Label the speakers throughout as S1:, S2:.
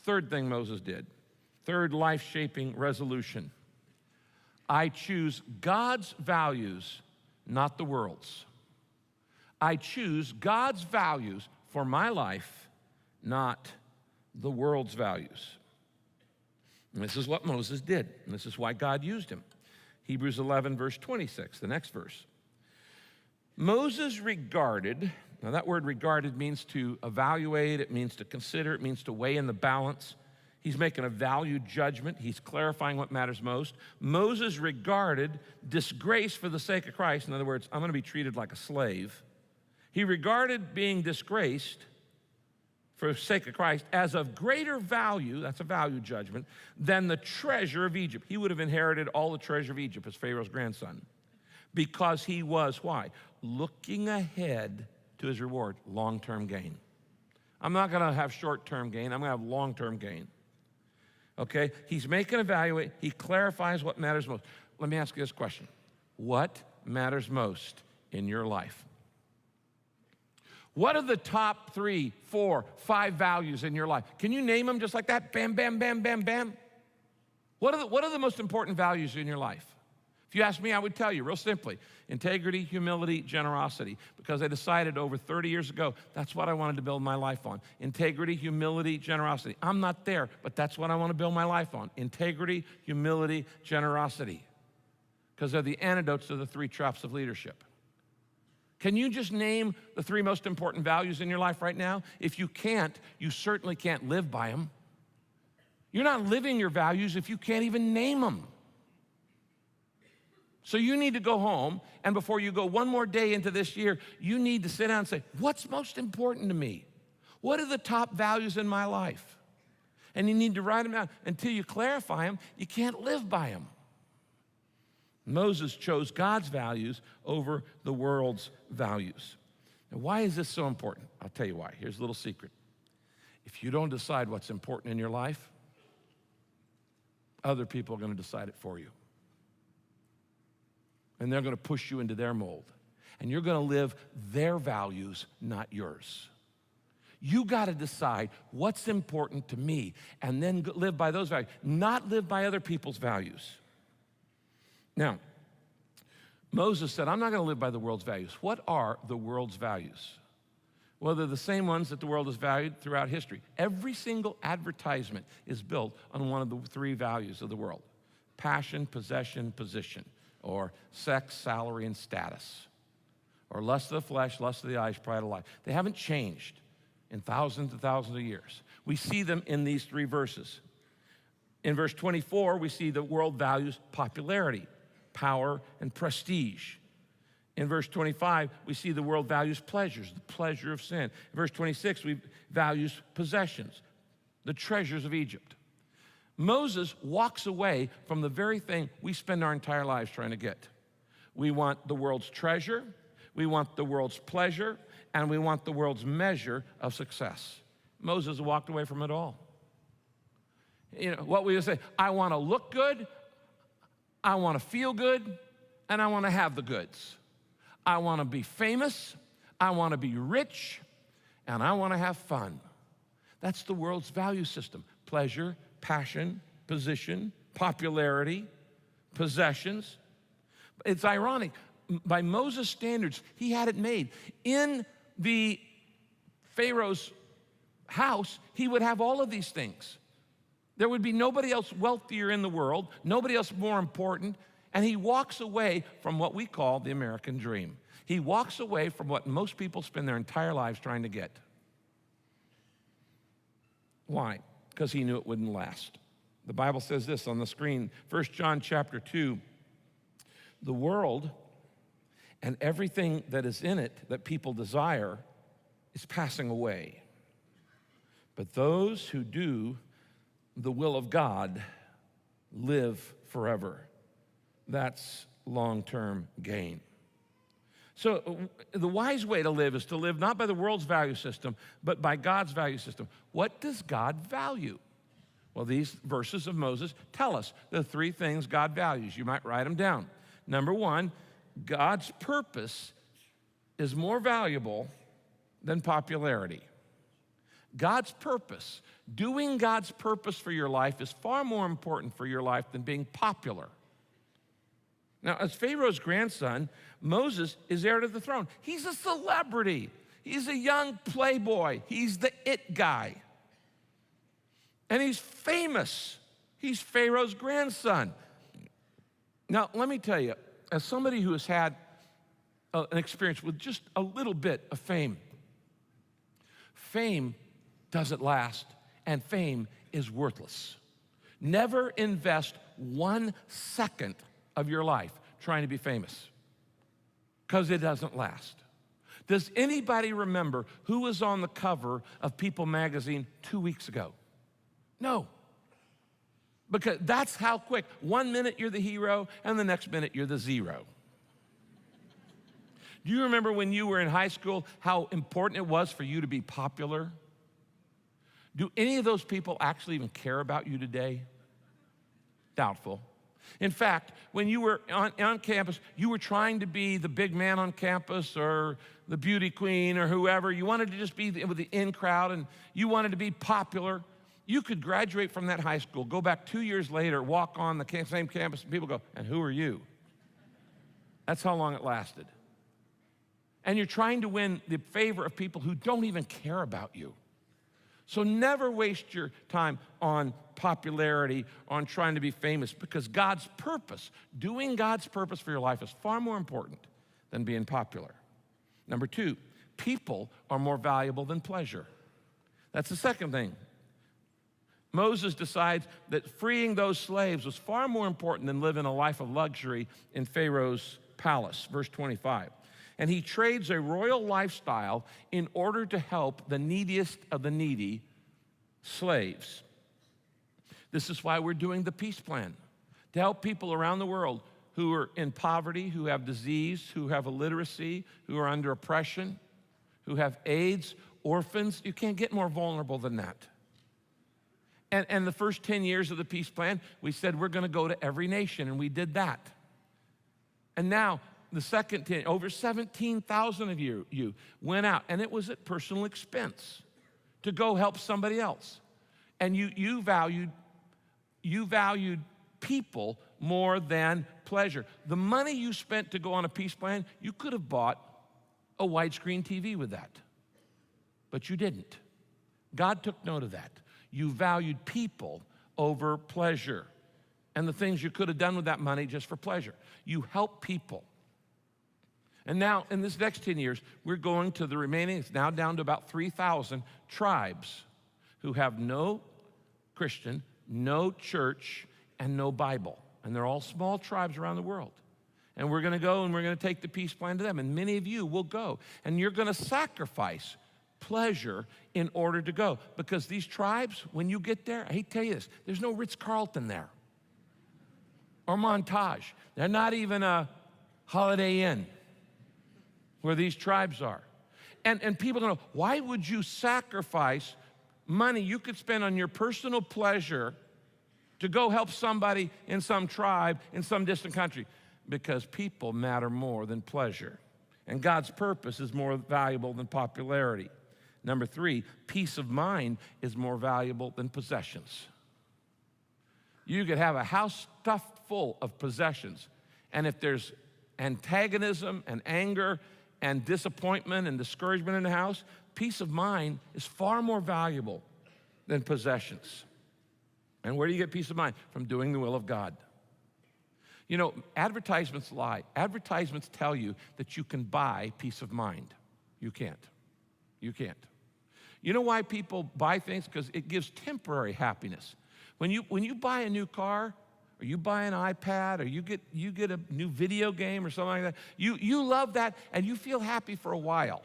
S1: Third thing Moses did, third life-shaping resolution. I choose God's values, not the world's. I choose God's values for my life, not the world's values. And this is what Moses did, and this is why God used him. Hebrews 11, verse 26, the next verse. Moses regarded, now that word regarded means to evaluate, it means to consider, it means to weigh in the balance. He's making a value judgment. He's clarifying what matters most. Moses regarded disgrace for the sake of Christ. In other words, I'm going to be treated like a slave. He regarded being disgraced for the sake of Christ as of greater value, that's a value judgment, than the treasure of Egypt. He would have inherited all the treasure of Egypt as Pharaoh's grandson because he was, why? Looking ahead to his reward, long-term gain. I'm not going to have short-term gain. I'm going to have long-term gain. Okay? He's making evaluate. He clarifies what matters most. Let me ask you this question. What matters most in your life? What are the top 3, 4, 5 values in your life? Can you name them just like that? Bam, bam, bam, bam, bam. What are the most important values in your life? If you ask me, I would tell you real simply, integrity, humility, generosity, because I decided over 30 years ago, that's what I wanted to build my life on. Integrity, humility, generosity. I'm not there, but that's what I want to build my life on. Integrity, humility, generosity, because they're the antidotes to the 3 traps of leadership. Can you just name the 3 most important values in your life right now? If you can't, you certainly can't live by them. You're not living your values if you can't even name them. So you need to go home, and before you go one more day into this year, you need to sit down and say, what's most important to me? What are the top values in my life? And you need to write them down. Until you clarify them, you can't live by them. Moses chose God's values over the world's values. Now, why is this so important? I'll tell you why. Here's a little secret. If you don't decide what's important in your life, other people are going to decide it for you. And they're going to push you into their mold. And you're going to live their values, not yours. You got to decide what's important to me and then live by those values, not live by other people's values. Now, Moses said, I'm not going to live by the world's values. What are the world's values? Well, they're the same ones that the world has valued throughout history. Every single advertisement is built on one of the 3 values of the world: passion, possession, position, or sex, salary, and status, or lust of the flesh, lust of the eyes, pride of life. They haven't changed in thousands and thousands of years. We see them in these 3 verses. In verse 24, we see the world values popularity, power, and prestige. In verse 25, we see the world values pleasures, the pleasure of sin. In verse 26, we values possessions, the treasures of Egypt. Moses walks away from the very thing we spend our entire lives trying to get. We want the world's treasure, we want the world's pleasure, and we want the world's measure of success. Moses walked away from it all. You know, what we would say, I want to look good, I want to feel good, and I want to have the goods. I want to be famous, I want to be rich, and I want to have fun. That's the world's value system: pleasure, passion, position, popularity, possessions. It's ironic. By Moses' standards, he had it made. In the Pharaoh's house, he would have all of these things. There would be nobody else wealthier in the world, nobody else more important, and he walks away from what we call the American dream. He walks away from what most people spend their entire lives trying to get. Why? Because he knew it wouldn't last. The Bible says this on the screen, 1 John chapter 2, the world and everything that is in it that people desire is passing away. But those who do the will of God live forever. That's long-term gain. So the wise way to live is to live not by the world's value system, but by God's value system. What does God value? Well, these verses of Moses tell us the 3 things God values. You might write them down. Number 1, God's purpose is more valuable than popularity. God's purpose, doing God's purpose for your life is far more important for your life than being popular. Now, as Pharaoh's grandson, Moses is heir to the throne. He's a celebrity. He's a young playboy. He's the it guy. And he's famous. He's Pharaoh's grandson. Now, let me tell you, as somebody who has had an experience with just a little bit of fame, fame doesn't last, and fame is worthless. Never invest 1 second of your life trying to be famous, because it doesn't last. Does anybody remember who was on the cover of People magazine 2 weeks ago? No. Because that's how quick. 1 minute you're the hero, and the next minute you're the zero. Do you remember when you were in high school how important it was for you to be popular? Do any of those people actually even care about you today? Doubtful. In fact, when you were on campus, you were trying to be the big man on campus or the beauty queen or whoever. You wanted to just be with the in crowd, and you wanted to be popular. You could graduate from that high school, go back 2 years later, walk on the same campus, and people go, and who are you? That's how long it lasted. And you're trying to win the favor of people who don't even care about you. So never waste your time on popularity, on trying to be famous, because God's purpose, doing God's purpose for your life is far more important than being popular. Number 2, people are more valuable than pleasure. That's the second thing. Moses decides that freeing those slaves was far more important than living a life of luxury in Pharaoh's palace. Verse 25. And he trades a royal lifestyle in order to help the neediest of the needy slaves. This is why we're doing the peace plan, to help people around the world who are in poverty, who have disease, who have illiteracy, who are under oppression, who have AIDS, orphans. You can't get more vulnerable than that. And the first 10 years of the peace plan, we said we're going to go to every nation, and we did that. And now, the second 10, over 17,000 of you went out, and it was at personal expense to go help somebody else. And you valued people more than pleasure. The money you spent to go on a peace plan, you could have bought a widescreen TV with that, but you didn't. God took note of that. You valued people over pleasure and the things you could have done with that money just for pleasure. You help people. And now, in this next 10 years, we're going to the remaining, it's now down to about 3,000 tribes who have no Christian, no church, and no Bible. And they're all small tribes around the world. And we're going to go and we're going to take the peace plan to them. And many of you will go. And you're going to sacrifice pleasure in order to go. Because these tribes, when you get there, I hate to tell you this, there's no Ritz-Carlton there or Montage. They're not even a Holiday Inn where these tribes are. And people don't know, why would you sacrifice money you could spend on your personal pleasure to go help somebody in some tribe in some distant country? Because people matter more than pleasure. And God's purpose is more valuable than popularity. Number 3, peace of mind is more valuable than possessions. You could have a house stuffed full of possessions, and if there's antagonism and anger and disappointment and discouragement in the house, peace of mind is far more valuable than possessions. And where do you get peace of mind? From doing the will of God. You know, advertisements lie. Advertisements tell you that you can buy peace of mind. You can't. You can't. You know why people buy things? Because it gives temporary happiness. When you buy a new car, or you buy an iPad, or you get a new video game or something like that, you love that and you feel happy for a while.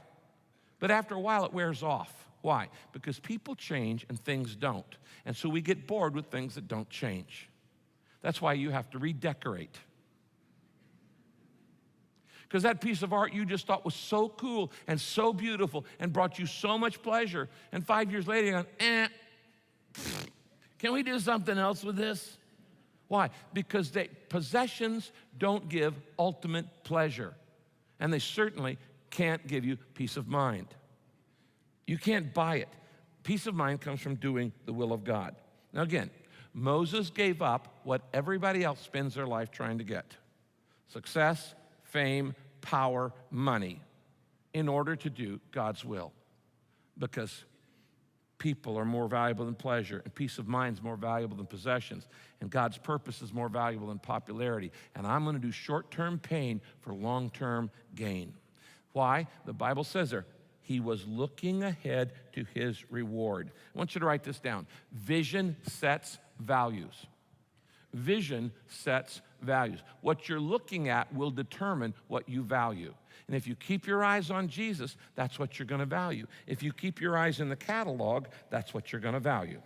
S1: But after a while, it wears off. Why? Because people change and things don't. And so we get bored with things that don't change. That's why you have to redecorate. Because that piece of art you just thought was so cool and so beautiful and brought you so much pleasure, and 5 years later you're going, can we do something else with this? Why? Because possessions don't give ultimate pleasure, and they certainly can't give you peace of mind. You can't buy it. Peace of mind comes from doing the will of God. Now again, Moses gave up what everybody else spends their life trying to get: success, fame, power, money, in order to do God's will. Because people are more valuable than pleasure, and peace of mind is more valuable than possessions, and God's purpose is more valuable than popularity. And I'm going to do short-term pain for long-term gain. Why? The Bible says there, he was looking ahead to his reward. I want you to write this down. Vision sets values. Vision sets values. What you're looking at will determine what you value. And if you keep your eyes on Jesus, that's what you're going to value. If you keep your eyes in the catalog, that's what you're going to value.